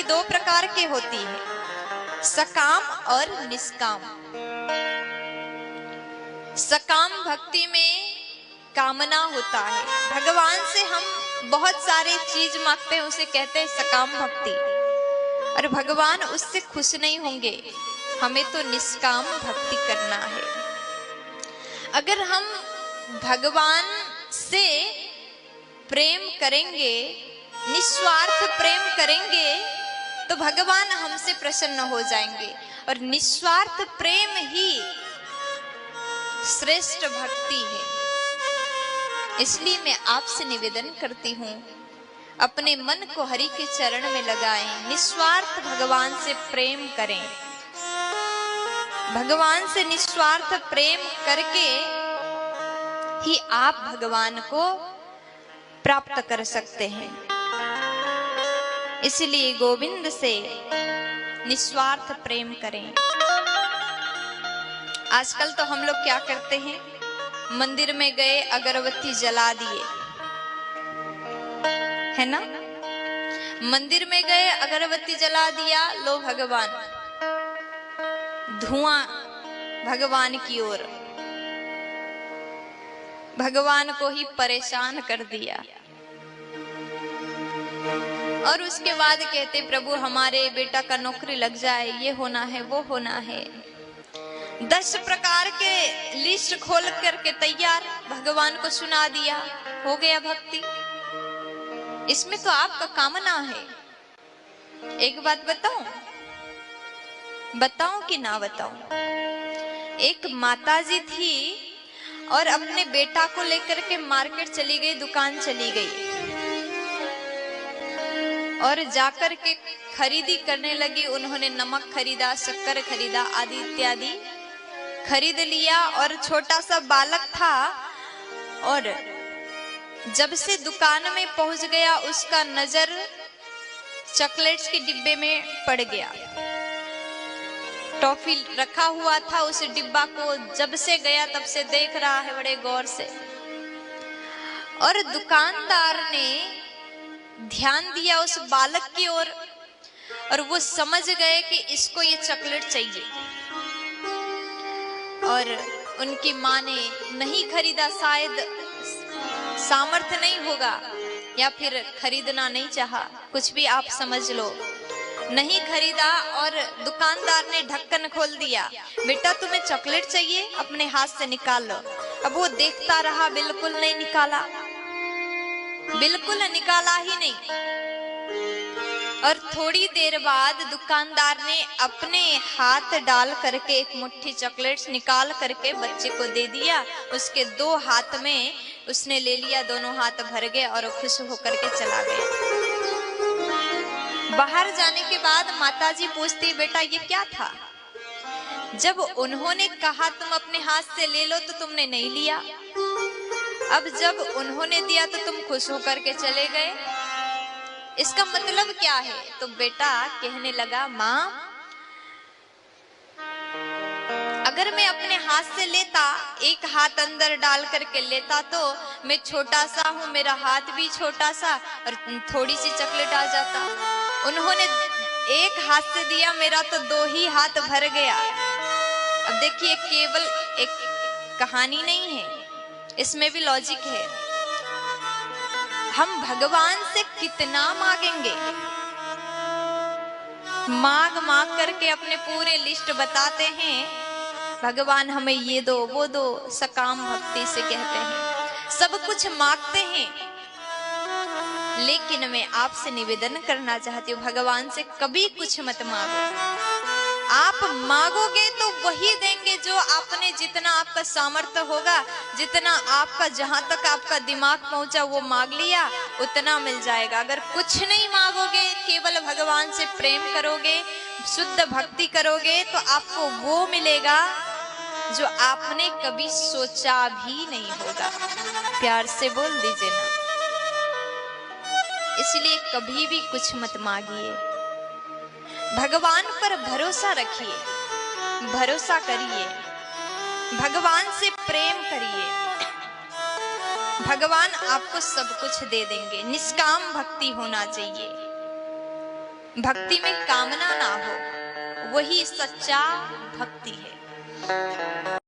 भक्ति दो प्रकार की होती है, सकाम और निष्काम। सकाम भक्ति में कामना होता है, भगवान से हम बहुत सारी चीज मांगते हैं, उसे कहते हैं सकाम भक्ति। और भगवान उससे खुश नहीं होंगे, हमें तो निष्काम भक्ति करना है। अगर हम भगवान से प्रेम करेंगे, निस्वार्थ प्रेम करेंगे, तो भगवान हमसे प्रसन्न हो जाएंगे। और निस्वार्थ प्रेम ही श्रेष्ठ भक्ति है। इसलिए मैं आपसे निवेदन करती हूँ, अपने मन को हरि के चरण में लगाएं, निस्वार्थ भगवान से प्रेम करें। भगवान से निस्वार्थ प्रेम करके ही आप भगवान को प्राप्त कर सकते हैं। इसलिए गोविंद से निस्वार्थ प्रेम करें। आजकल तो हम लोग क्या करते हैं, मंदिर में गए अगरबत्ती जला दिए, है ना। मंदिर में गए अगरबत्ती जला दिया, लो भगवान, धुआं भगवान की ओर, भगवान को ही परेशान कर दिया। और उसके बाद कहते प्रभु हमारे बेटा का नौकरी लग जाए, ये होना है वो होना है। 10 प्रकार के लिस्ट खोल करके तैयार, भगवान को सुना दिया, हो गया भक्ति। इसमें तो आपका कामना है। एक बात बताऊं, बताऊं कि ना बताऊं। एक माताजी थी और अपने बेटा को लेकर के मार्केट चली गई, दुकान चली गई और जाकर के खरीदी करने लगी। उन्होंने नमक खरीदा, शक्कर खरीदा, आदि इत्यादि खरीद लिया। और छोटा सा बालक था और जब से दुकान में पहुंच गया, उसका नजर चॉकलेट्स के डिब्बे में पड़ गया। टॉफी रखा हुआ था, उस डिब्बा को जब से गया तब से देख रहा है बड़े गौर से। और दुकानदार ने ध्यान दिया उस बालक की ओर और वो समझ गए कि इसको ये चॉकलेट चाहिए। और उनकी माँ ने नहीं खरीदा, शायद सामर्थ्य नहीं होगा या फिर खरीदना नहीं चाहा, कुछ भी आप समझ लो, नहीं खरीदा। और दुकानदार ने ढक्कन खोल दिया, बेटा तुम्हें चॉकलेट चाहिए, अपने हाथ से निकाल लो। अब वो देखता रहा, बिल्कुल नहीं निकाला, बिल्कुल निकाला ही नहीं। और थोड़ी देर बाद दुकानदार ने अपने हाथ डाल करके एक मुट्ठी चॉकलेट्स निकाल करके बच्चे को दे दिया। उसके 2 हाथ में उसने ले लिया, दोनों हाथ भर गए और खुश होकर के चला गया। बाहर जाने के बाद माताजी पूछती, बेटा ये क्या था? जब उन्होंने कहा तुम अपने हाथ से ले लो तो तुमने नहीं लिया, अब जब उन्होंने दिया तो तुम खुश होकर के चले गए, इसका मतलब क्या है? तो बेटा कहने लगा, माँ अगर मैं अपने हाथ से लेता, एक हाथ अंदर डाल करके लेता, तो मैं छोटा सा हूँ, मेरा हाथ भी छोटा सा और थोड़ी सी चॉकलेट आ जाता। उन्होंने एक हाथ से दिया, मेरा तो 2 ही हाथ भर गया। अब देखिए, केवल एक कहानी नहीं है, इसमें भी लॉजिक है। हम भगवान से कितना मांगेंगे, मांग मांग करके अपने पूरे लिस्ट बताते हैं, भगवान हमें ये दो वो दो, सकाम भक्ति से कहते हैं, सब कुछ मांगते हैं। लेकिन मैं आपसे निवेदन करना चाहती हूँ, भगवान से कभी कुछ मत मांगो। आप मांगोगे तो वही देंगे जो आपने, जितना आपका सामर्थ्य होगा, जितना आपका, जहां तक आपका दिमाग पहुंचा वो मांग लिया, उतना मिल जाएगा। अगर कुछ नहीं मांगोगे, केवल भगवान से प्रेम करोगे, शुद्ध भक्ति करोगे, तो आपको वो मिलेगा जो आपने कभी सोचा भी नहीं होगा। प्यार से बोल दीजिए ना। इसलिए कभी भी कुछ मत मांगिए, भगवान पर भरोसा रखिए, भरोसा करिए, भगवान से प्रेम करिए, भगवान आपको सब कुछ दे देंगे। निष्काम भक्ति होना चाहिए। भक्ति में कामना ना हो, वही सच्चा भक्ति